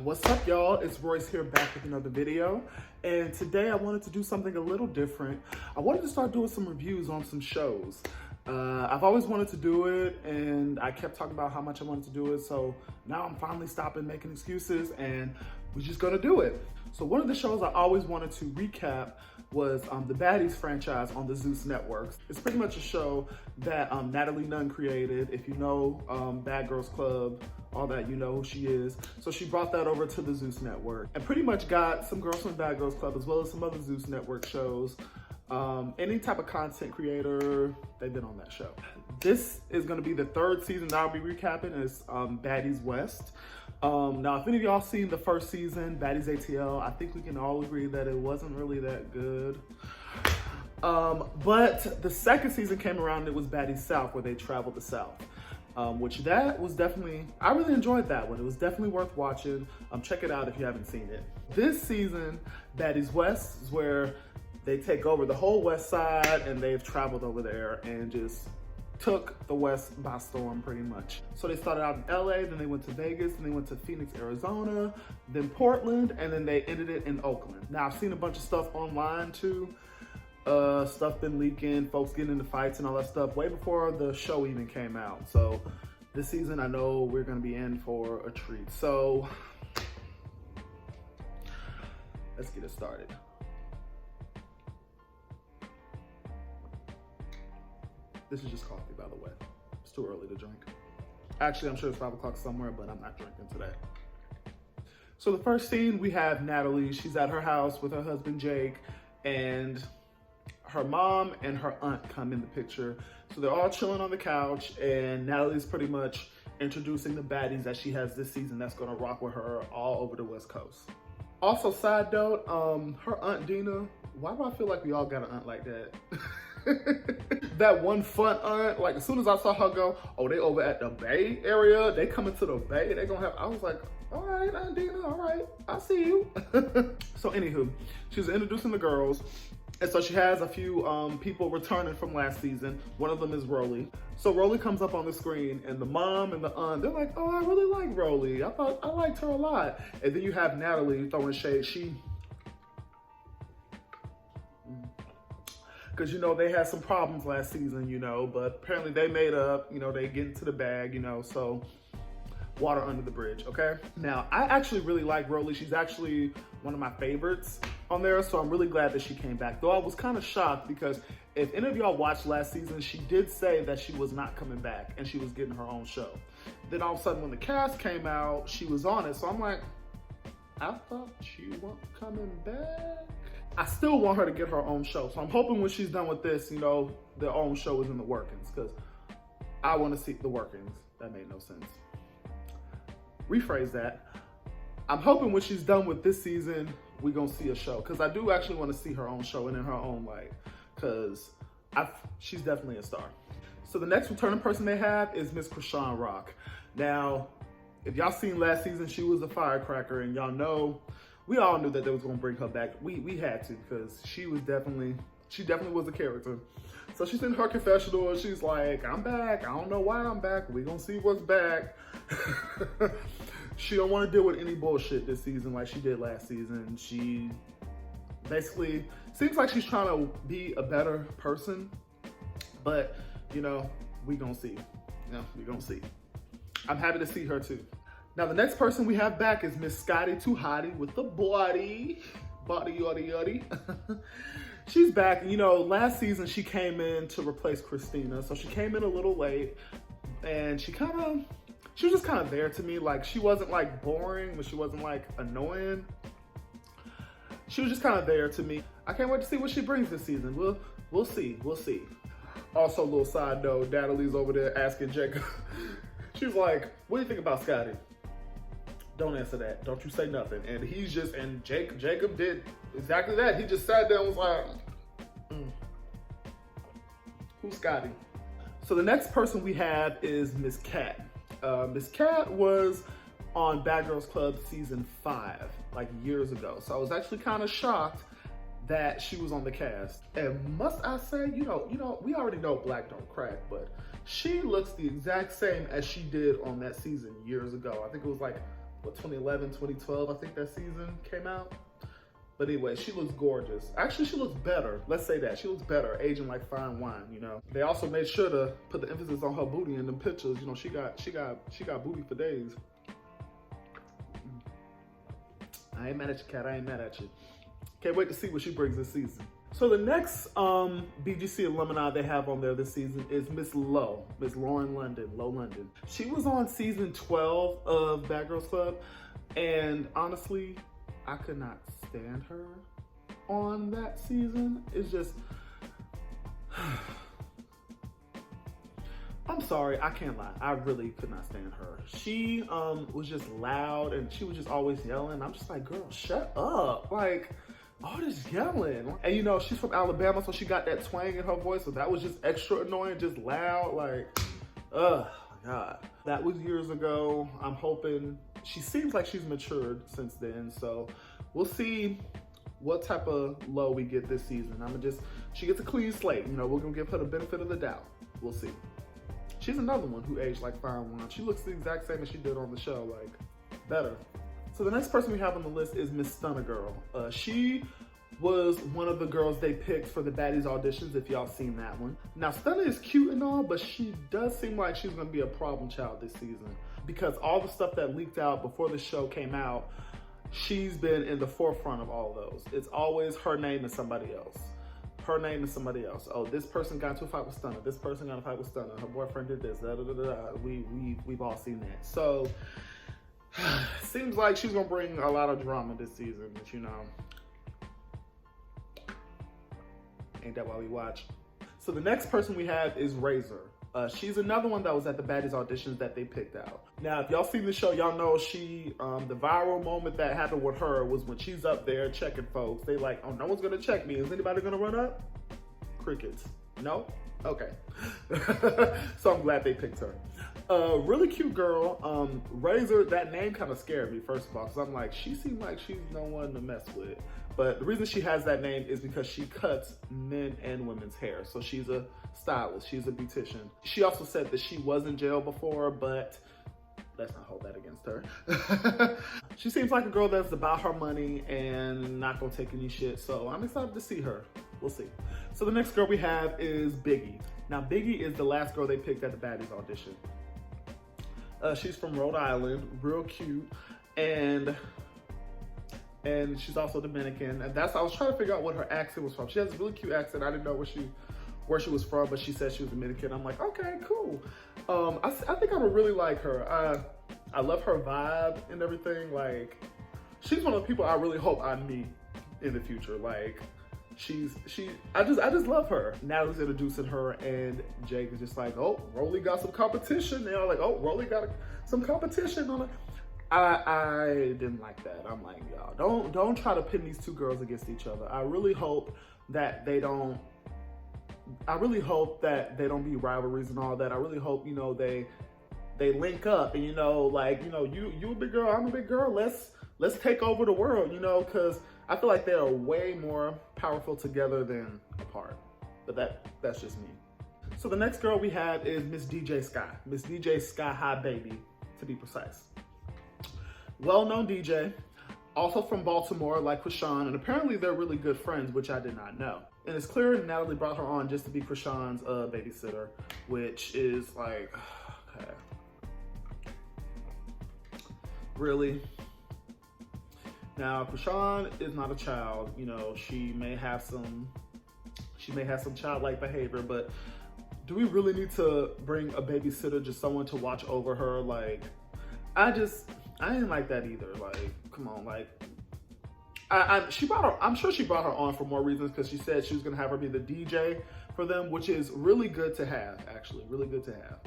What's up, y'all? It's Royce here, back with another video. And today I wanted to do something a little different. I wanted to start doing some reviews on some shows. I've always wanted to do it, and I kept talking about how much I wanted to do it. So now I'm finally stopping making excuses, and we're just gonna do it. So one of the shows I always wanted to recap was the Baddies franchise on the Zeus Networks. It's pretty much a show that Natalie Nunn created. If you know Bad Girls Club, all that, you know who she is. So she brought that over to the Zeus Network and pretty much got some girls from Bad Girls Club as well as some other Zeus Network shows. Any type of content creator, they've been on that show. This is gonna be the third season that I'll be recapping. It's Baddies West. Now, if any of y'all seen the first season, Baddies ATL, I think we can all agree that it wasn't really that good. But the second season came around, it was Baddies South, where they traveled the South. Which that was definitely, I really enjoyed that one. It was definitely worth watching. Check it out if you haven't seen it. This season, Baddies West, is where they take over the whole West Side, and they've traveled over there and just took the West by storm pretty much. So they started out in LA, then they went to Vegas, then they went to Phoenix, Arizona, then Portland, and then they ended it in Oakland. Now I've seen a bunch of stuff online too. Stuff been leaking, folks getting into fights and all that stuff way before the show even came out. So this season I know we're gonna be in for a treat. So let's get it started. This is just coffee, by the way. It's too early to drink. Actually, I'm sure it's 5 o'clock somewhere, but I'm not drinking today. So the first scene, we have Natalie. She's at her house with her husband, Jake, and her mom and her aunt come in the picture. So they're all chilling on the couch, and Natalie's pretty much introducing the baddies that she has this season that's gonna rock with her all over the West Coast. Also, side note, her Aunt Dina, why do I feel like we all got an aunt like that? That one fun aunt, like as soon as I saw her go, oh, they over at the Bay area, they coming to the Bay, they gonna have, I was like, all right, Aunt Dina, all right, I see you. So anywho, she's introducing the girls. And so she has a few people returning from last season. One of them is Rolly. So Rolly comes up on the screen, and the mom and the aunt, they're like, oh, I really like Rolly. I thought I liked her a lot. And then you have Natalie throwing shade. Because, you know, they had some problems last season, you know, but apparently they made up, you know, they get into the bag, you know, so water under the bridge, okay? Now, I actually really like Rolly. She's actually one of my favorites on there, so I'm really glad that she came back. Though I was kind of shocked because if any of y'all watched last season, she did say that she was not coming back and she was getting her own show. Then all of a sudden when the cast came out, she was on it. So I'm like, I thought she wasn't coming back. I still want her to get her own show. So I'm hoping when she's done with this, you know, their own show is in the workings, because I want to see the workings. That made no sense. Rephrase that. I'm hoping when she's done with this season, we're gonna see a show, because I do actually want to see her own show and in her own light, because she's definitely a star. So the next returning person they have is Miss Krishan Rock. Now, if y'all seen last season, she was a firecracker, and y'all know, we all knew that they was gonna bring her back. We had to, because she definitely was a character. So she's in her confessional, and she's like, I'm back. I don't know why I'm back. We gonna see what's back. She don't want to deal with any bullshit this season like she did last season. She basically seems like she's trying to be a better person, but you know, we gonna see. Yeah, we gonna see. I'm happy to see her too. Now the next person we have back is Miss Scotty Too Hottie with the body yaddy yaddy. She's back. You know, last season she came in to replace Christina, so she came in a little late, and she was just kind of there to me. Like, she wasn't like boring, but she wasn't like annoying. She was just kind of there to me. I can't wait to see what she brings this season. We'll see. Also, a little side note, Natalie's over there asking Jacob. She's like, what do you think about Scotty? Don't answer that. Don't you say nothing. And Jacob did exactly that. He just sat there and was like, who's Scotty? So the next person we have is Miss Cat. Miss Cat was on Bad Girls Club season 5, like years ago. So I was actually kind of shocked that she was on the cast. And must I say, you know, we already know black don't crack, but she looks the exact same as she did on that season years ago. I think it was like what, 2011, 2012, I think that season came out. But anyway, she looks gorgeous. Actually, she looks better. Let's say that. She looks better, aging like fine wine, you know. They also made sure to put the emphasis on her booty in the pictures. You know, she got booty for days. I ain't mad at you, Kat. I ain't mad at you. Can't wait to see what she brings this season. So the next BGC alumni they have on there this season is Miss Lauren London, Low London. She was on season 12 of Bad Girls Club, and honestly, I could not stand her on that season. It's just, I'm sorry, I can't lie. I really could not stand her. She was just loud and she was just always yelling. I'm just like, girl, shut up. Like, all this yelling. And you know, she's from Alabama, so she got that twang in her voice, so that was just extra annoying, just loud, like, oh my God. That was years ago. I'm hoping, she seems like she's matured since then, so we'll see what type of Low we get this season. She gets a clean slate. You know, we're gonna give her the benefit of the doubt. We'll see. She's another one who aged like fine wine. She looks the exact same as she did on the show, like, better. So the next person we have on the list is Miss Stunner Girl. She was one of the girls they picked for the Baddies auditions, if y'all seen that one. Now, Stunner is cute and all, but she does seem like she's gonna be a problem child this season, because all the stuff that leaked out before the show came out, she's been in the forefront of all of those. It's always her name and somebody else. Her name and somebody else. Oh, this person got into a fight with Stunner. This person got into a fight with Stunner. Her boyfriend did this. Da, da, da, da, da. We've all seen that. So, seems like she's gonna bring a lot of drama this season, but you know, ain't that why we watch? So the next person we have is Razor. She's another one that was at the Baddies auditions that they picked out. Now, if y'all seen the show, y'all know she, the viral moment that happened with her was when she's up there checking folks. They like, oh, no one's gonna check me. Is anybody gonna run up? Crickets. No? Okay. So I'm glad they picked her. Really cute girl. Razor, that name kind of scared me, first of all, because I'm like, she seemed like she's no one to mess with. But the reason she has that name is because she cuts men and women's hair. So she's a stylist, she's a beautician. She also said that she was in jail before, but let's not hold that against her. She seems like a girl that's about her money and not gonna take any shit. So I'm excited to see her. We'll see. So the next girl we have is Biggie. Now Biggie is the last girl they picked at the Baddies audition. She's from Rhode Island, real cute, and she's also Dominican. And I was trying to figure out what her accent was from. She has a really cute accent. I didn't know where she was from, but she said she was Dominican. I'm like, okay, cool. I think I would really like her. I love her vibe and everything. Like, she's one of the people I really hope I meet in the future. Like, I just love her. Natalie's introducing her, and Jake is just like, oh, Rolly got some competition. They're all like, oh, Rolly got some competition on it. I didn't like that. I'm like, y'all, don't try to pin these two girls against each other. I really hope that they don't be rivalries and all that. I really hope, you know, they link up and, you know, like, you know, you a big girl, I'm a big girl. Let's take over the world, you know, because I feel like they are way more powerful together than apart. But that's just me. So the next girl we have is Miss DJ Sky. Miss DJ Sky High Baby, to be precise. Well-known DJ, also from Baltimore, like Krishan, and apparently they're really good friends, which I did not know. And it's clear Natalie brought her on just to be Krishan's babysitter, which is like, okay. Really? Now, Krishan is not a child. You know, she may have some childlike behavior, but do we really need to bring a babysitter, just someone to watch over her? Like, I didn't like that either. Like, come on, like, I'm sure she brought her on for more reasons, because she said she was gonna have her be the DJ for them, which is really good to have, actually, really good to have.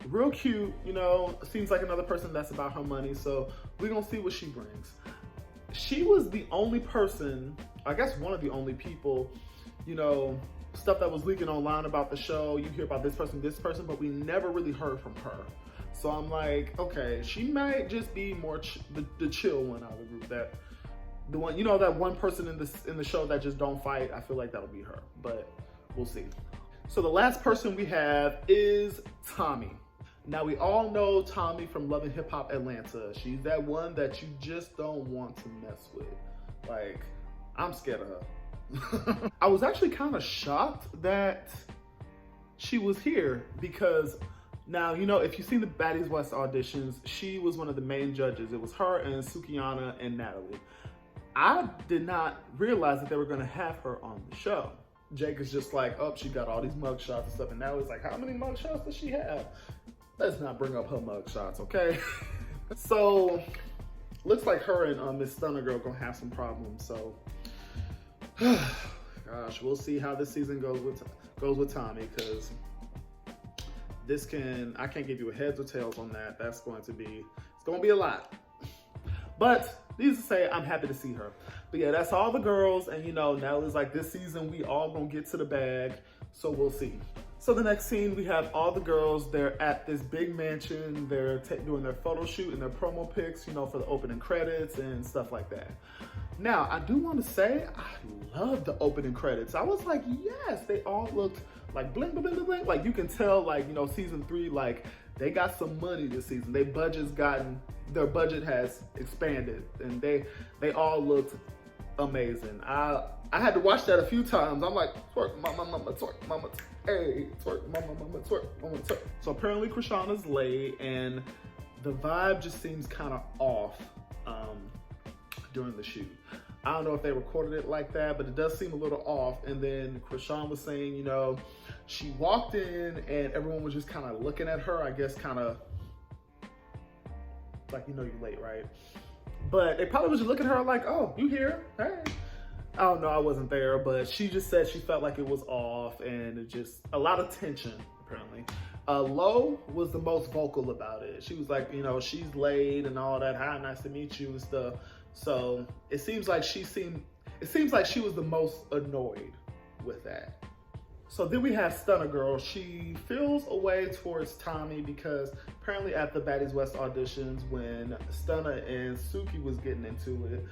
Real cute, you know, seems like another person that's about her money, so we're gonna see what she brings. She was the only person, I guess one of the only people, you know, stuff that was leaking online about the show. You hear about this person, but we never really heard from her. So I'm like, okay, she might just be more the chill one out of the group. The one, you know, that one person in the show that just don't fight. I feel like that'll be her, but we'll see. So the last person we have is Tommy. Now we all know Tommy from Love and Hip Hop Atlanta. She's that one that you just don't want to mess with. Like, I'm scared of her. I was actually kind of shocked that she was here because now, you know, if you've seen the Baddies West auditions, she was one of the main judges. It was her and Sukiyana and Natalie. I did not realize that they were gonna have her on the show. Jake is just like, oh, she got all these mug shots and stuff, and Natalie's like, how many mug shots does she have? Let's not bring up her mug shots, okay? So, looks like her and Miss Stunner Girl gonna have some problems, so. Gosh, we'll see how this season goes with Tommy, because I can't give you a heads or tails on that. It's going to be a lot. But needless to say, I'm happy to see her. But yeah, that's all the girls, and you know, now it's like this season we all gonna get to the bag, so we'll see. So the next scene, we have all the girls. They're at this big mansion. They're doing their photo shoot and their promo pics, you know, for the opening credits and stuff like that. Now, I do want to say, I love the opening credits. I was like, yes, they all looked like blink, blink, blink, blink. Like you can tell, like, you know, season 3, like they got some money this season. Their budget has expanded, and they all looked amazing. I had to watch that a few times. I'm like, twerk, mama, mama, twerk, mama, hey, twerk, mama, mama, twerk, mama, twerk. So apparently Krishana's late, and the vibe just seems kind of off during the shoot. I don't know if they recorded it like that, but it does seem a little off. And then Krishana was saying, you know, she walked in and everyone was just kind of looking at her, I guess kind of like, you know, you're late, right? But they probably was just looking at her like, oh, you here? Hey. I don't know, I wasn't there, but she just said she felt like it was off, and it just, a lot of tension, apparently. Lo was the most vocal about it. She was like, you know, she's late and all that, hi, nice to meet you and stuff. So it seems like she was the most annoyed with that. So then we have Stunner Girl. She feels a way towards Tommy because apparently at the Baddies West auditions, when Stunner and Suki was getting into it,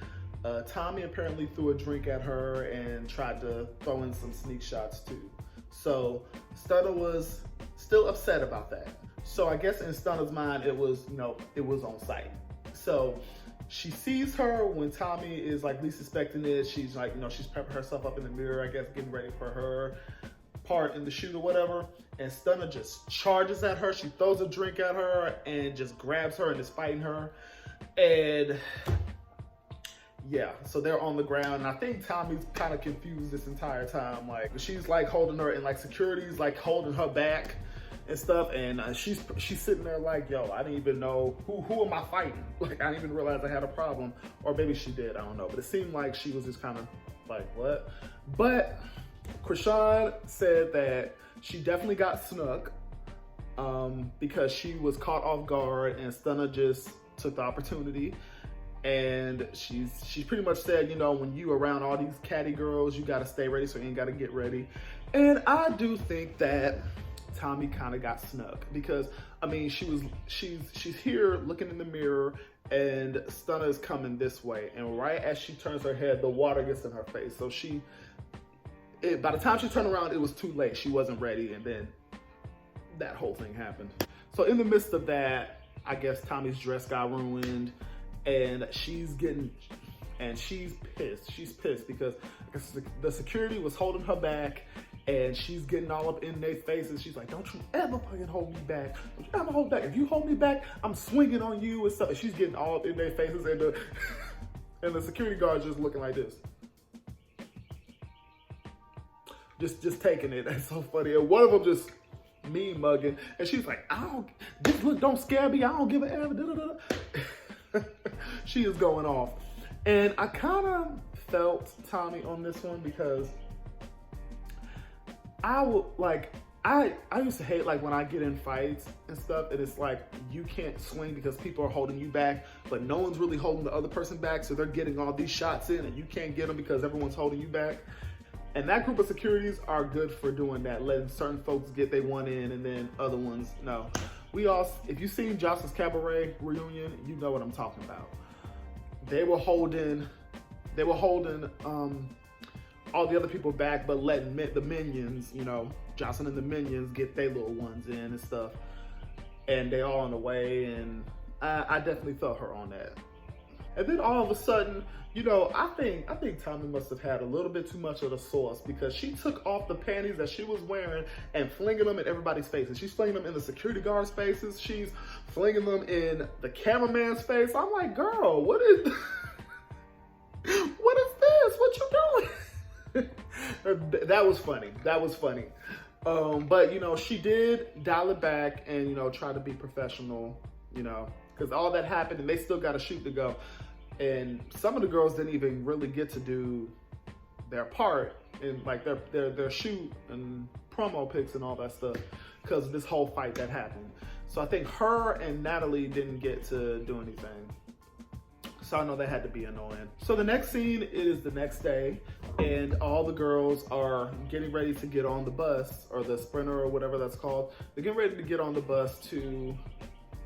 Tommy apparently threw a drink at her and tried to throw in some sneak shots too. So Stunner was still upset about that. So I guess in Stunner's mind, it was, you know, it was on site. So she sees her when Tommy is like least expecting it. She's like, you know, she's prepping herself up in the mirror, I guess, getting ready for her part in the shoot or whatever. And Stunner just charges at her. She throws a drink at her and just grabs her and is fighting her. And yeah, so they're on the ground. And I think Tommy's kind of confused this entire time. Like she's like holding her, and like security's like holding her back and stuff, and she's sitting there like, yo, I didn't even know who am I fighting? Like I didn't even realize I had a problem, or maybe she did, I don't know. But it seemed like she was just kind of like, what? But Krishan said that she definitely got snuck because she was caught off guard, and Stunner just took the opportunity. And she pretty much said, you know, when you around all these catty girls, you got to stay ready, so you ain't got to get ready. And I do think that Tommy kind of got snuck because, I mean, she's here looking in the mirror, and Stunner's coming this way, and right as she turns her head, the water gets in her face. So by the time she turned around, it was too late. She wasn't ready, and then that whole thing happened. So in the midst of that, I guess Tommy's dress got ruined, and she's pissed. She's pissed because the security was holding her back, and she's getting all up in their faces. She's like, don't you ever fucking hold me back. Don't you ever hold back. If you hold me back, I'm swinging on you and stuff. And she's getting all up in their faces, and the security guard's just looking like this. Just taking it. That's so funny. And one of them just me mugging, and she's like, this look don't scare me. I don't give a F. She is going off. And I kind of felt Tommy on this one because I used to hate like when I get in fights and stuff, and it's like you can't swing because people are holding you back, but no one's really holding the other person back, so they're getting all these shots in, and you can't get them because everyone's holding you back. And that group of securities are good for doing that, letting certain folks get their one in, and then other ones no. If you've seen Jocelyn's Cabaret reunion, you know what I'm talking about. They were holding all the other people back, but letting the minions, you know, Jocelyn and the minions get their little ones in and stuff. and they all on the way, and I definitely felt her on that. And then all of a sudden, you know, I think Tommy must have had a little bit too much of the sauce, because she took off the panties that she was wearing and flinging them in everybody's faces. She's flinging them in the security guard's faces. She's flinging them in the cameraman's face. I'm like, girl, what is what is this? What you doing? That was funny. That was funny. But you know, she did dial it back and, you know, try to be professional, you know, because all that happened and they still got a shoot to go. And some of the girls didn't even really get to do their part in like their shoot and promo pics and all that stuff because of this whole fight that happened. So I think her and Natalie didn't get to do anything. So I know that had to be annoying. So the next scene is the next day, and all the girls are getting ready to get on the bus, or the Sprinter or whatever that's called. They're getting ready to get on the bus to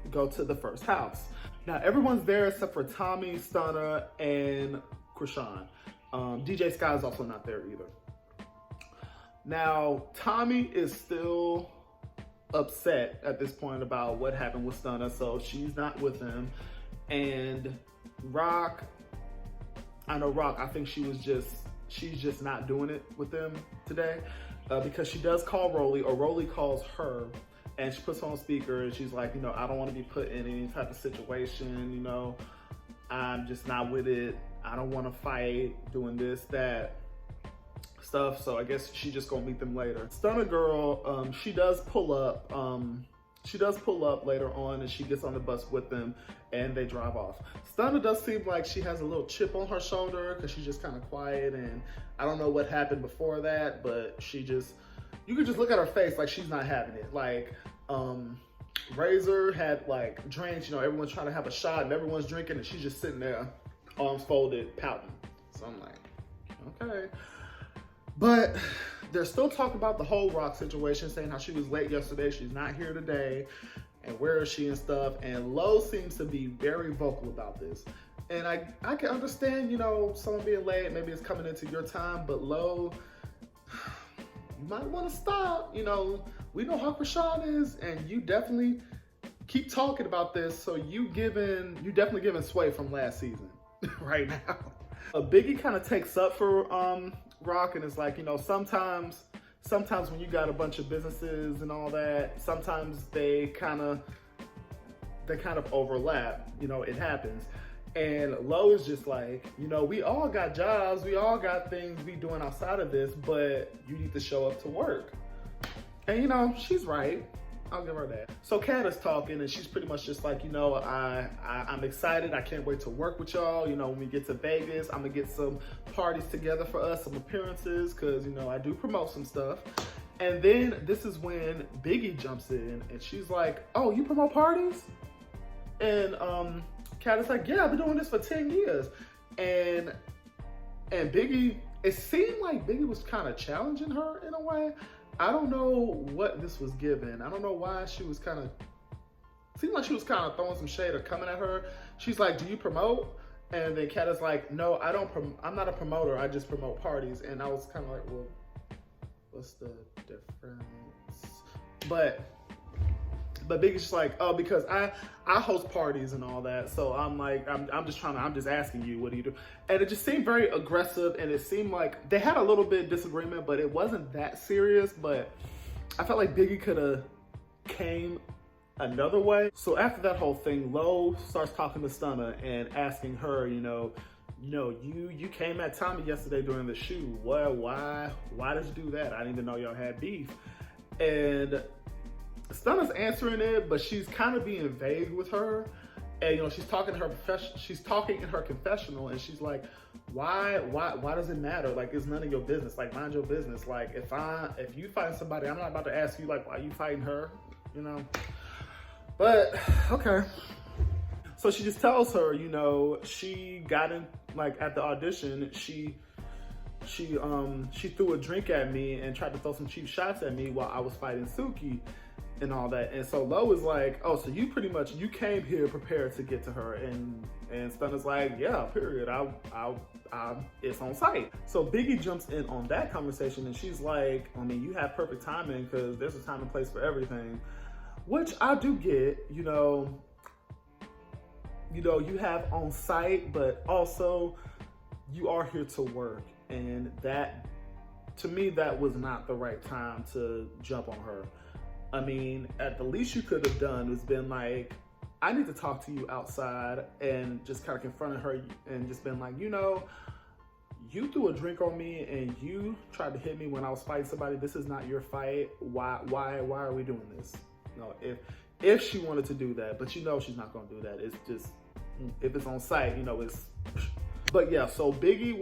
go to the first house. Now everyone's there except for Tommy, Stunner, and Krishan. DJ Sky is also not there either. Now Tommy is still upset at this point about what happened with Stunner, so she's not with him. And Rock, I know Rock, I think she's just not doing it with them today, because she does call Rolly, or Rolly calls her, and she puts on speaker and she's like, you know, I don't want to be put in any type of situation, you know, I'm just not with it, I don't want to fight, doing this, that stuff. So I guess she just gonna meet them later. Stunner Girl, she does pull up later on, and she gets on the bus with them and they drive off. Stunner does seem like she has a little chip on her shoulder because she's just kind of quiet, and I don't know what happened before that, but you could just look at her face like she's not having it. Like, Razor had like drinks, you know, everyone's trying to have a shot and everyone's drinking, and she's just sitting there, arms folded, pouting. So I'm like, okay. But they're still talking about the whole Rock situation, saying how she was late yesterday, she's not here today, and where is she and stuff. And Lo seems to be very vocal about this. And I can understand, you know, someone being late, maybe it's coming into your time, but Lo, you might want to stop. You know, we know how Krishan is, and you definitely keep talking about this, so you definitely giving sway from last season right now. Biggie kind of takes up for Rock, and it's like, you know, sometimes when you got a bunch of businesses and all that, sometimes they kind of overlap, you know, it happens. And Lo is just like, you know, we all got jobs, we all got things we doing outside of this, but you need to show up to work. And you know, she's right. I'll give her that. So Kat is talking, and she's pretty much just like, you know, I'm excited. I can't wait to work with y'all. You know, when we get to Vegas, I'm gonna get some parties together for us, some appearances, because, you know, I do promote some stuff. And then this is when Biggie jumps in, and she's like, oh, you promote parties? And Kat is like, yeah, I've been doing this for 10 years. And Biggie, it seemed like Biggie was kind of challenging her in a way. I don't know what this was given. I don't know why she was seemed like she was kind of throwing some shade or coming at her. She's like, do you promote? And then Kat is like, no, I'm not a promoter, I just promote parties. And I was kind of like, well, what's the difference? But Biggie's just like, oh, because I host parties and all that. So I'm like, I'm just asking you, what do you do? And it just seemed very aggressive, and it seemed like they had a little bit of disagreement, but it wasn't that serious. But I felt like Biggie could have came another way. So after that whole thing, Lo starts talking to Stunner and asking her, you came at Tommy yesterday during the shoot. Well, why did you do that? I didn't even know y'all had beef. And Stunner's answering it, but she's kind of being vague with her. And, you know, she's talking in her confessional, and she's like, why does it matter? Like, it's none of your business. Like, mind your business. Like, if you fight somebody, I'm not about to ask you, like, why you fighting her, you know? But, okay. So she just tells her, you know, she got in, like, at the audition, she threw a drink at me and tried to throw some cheap shots at me while I was fighting Suki and all that. And so Lo is like, oh, so you came here prepared to get to her. And Stunner's like, yeah, period. It's on site. So Biggie jumps in on that conversation, and she's like, I mean, you have perfect timing because there's a time and place for everything. which I do get, you have on site, but also you are here to work. And that, to me, that was not the right time to jump on her. I mean, at the least you could have done was been like, I need to talk to you outside, and just kind of confronted her and just been like, you threw a drink on me and you tried to hit me when I was fighting somebody. This is not your fight. Why are we doing this? If she wanted to do that, but she's not gonna do that. It's just, if it's on site, it's. But yeah, so Biggie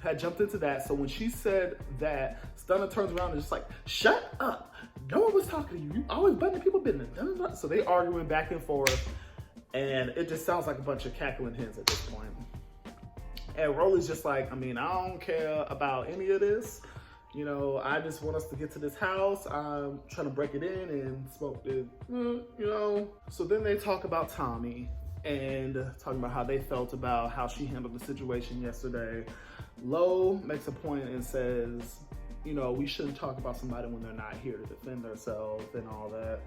had jumped into that. So when she said that, Stunna turns around and just like, shut up. No one was talking to you. You always butting people business. So they arguing back and forth, and it just sounds like a bunch of cackling hens at this point. And Rolly's just like, I don't care about any of this. I just want us to get to this house. I'm trying to break it in and smoke it, So then they talk about Tommy and talking about how they felt about how she handled the situation yesterday. Lo makes a point and says, we shouldn't talk about somebody when they're not here to defend themselves and all that.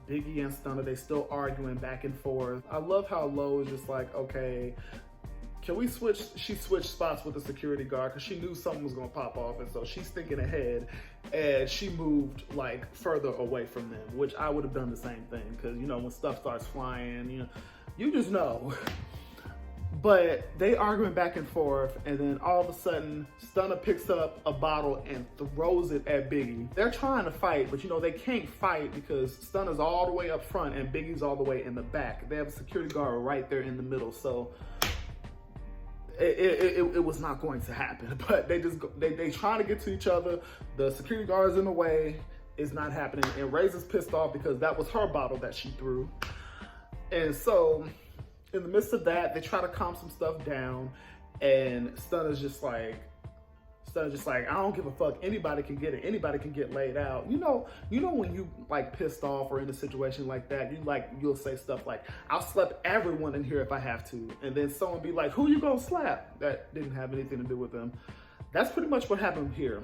Biggie and Stunna, they still arguing back and forth. I love how Lo is just like, okay, can we switch? She switched spots with the security guard because she knew something was gonna pop off, and so she's thinking ahead, and she moved like further away from them, which I would have done the same thing because when stuff starts flying, you just know. But they arguing back and forth, and then all of a sudden, Stunna picks up a bottle and throws it at Biggie. They're trying to fight, but they can't fight because Stunna's all the way up front and Biggie's all the way in the back. They have a security guard right there in the middle, so it was not going to happen. But they trying to get to each other. The security guard is in the way. It's not happening, and Razor's pissed off because that was her bottle that she threw. And so, in the midst of that, they try to calm some stuff down, and Stunna's just like, I don't give a fuck. Anybody can get it. Anybody can get laid out. When you like pissed off or in a situation like that, you'll say stuff like, I'll slap everyone in here if I have to. And then someone be like, who you gonna slap? That didn't have anything to do with them. That's pretty much what happened here.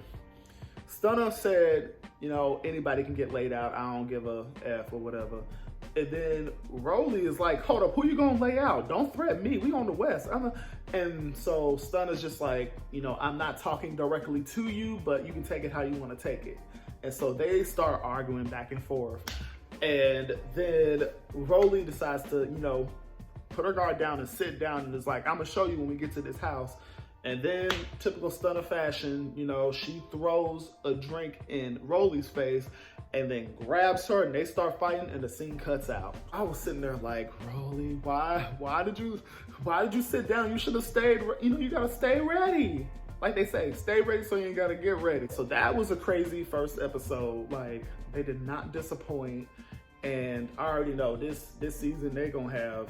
Stunna said, anybody can get laid out. I don't give a F or whatever. And then Rolly is like, hold up, who you gonna lay out? Don't threaten me. We on the West. And so Stunna's just like, I'm not talking directly to you, but you can take it how you want to take it. And so they start arguing back and forth. And then Rolly decides to, put her guard down and sit down and is like, I'm gonna show you when we get to this house. And then, typical Stunna fashion, she throws a drink in Rolly's face and then grabs her, and they start fighting, and the scene cuts out. I was sitting there like, Rolly, why did you sit down? You should have stayed, you gotta stay ready. Like they say, stay ready so you ain't gotta get ready. So that was a crazy first episode. Like, they did not disappoint. And I already know this season they're gonna have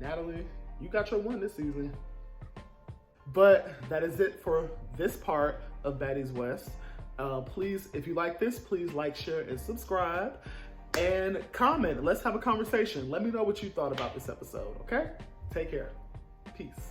Natalie. You got your one this season. But that is it for this part of Baddies West. Please, if you like this, please like, share, and subscribe. And comment. Let's have a conversation. Let me know what you thought about this episode, okay? Take care. Peace.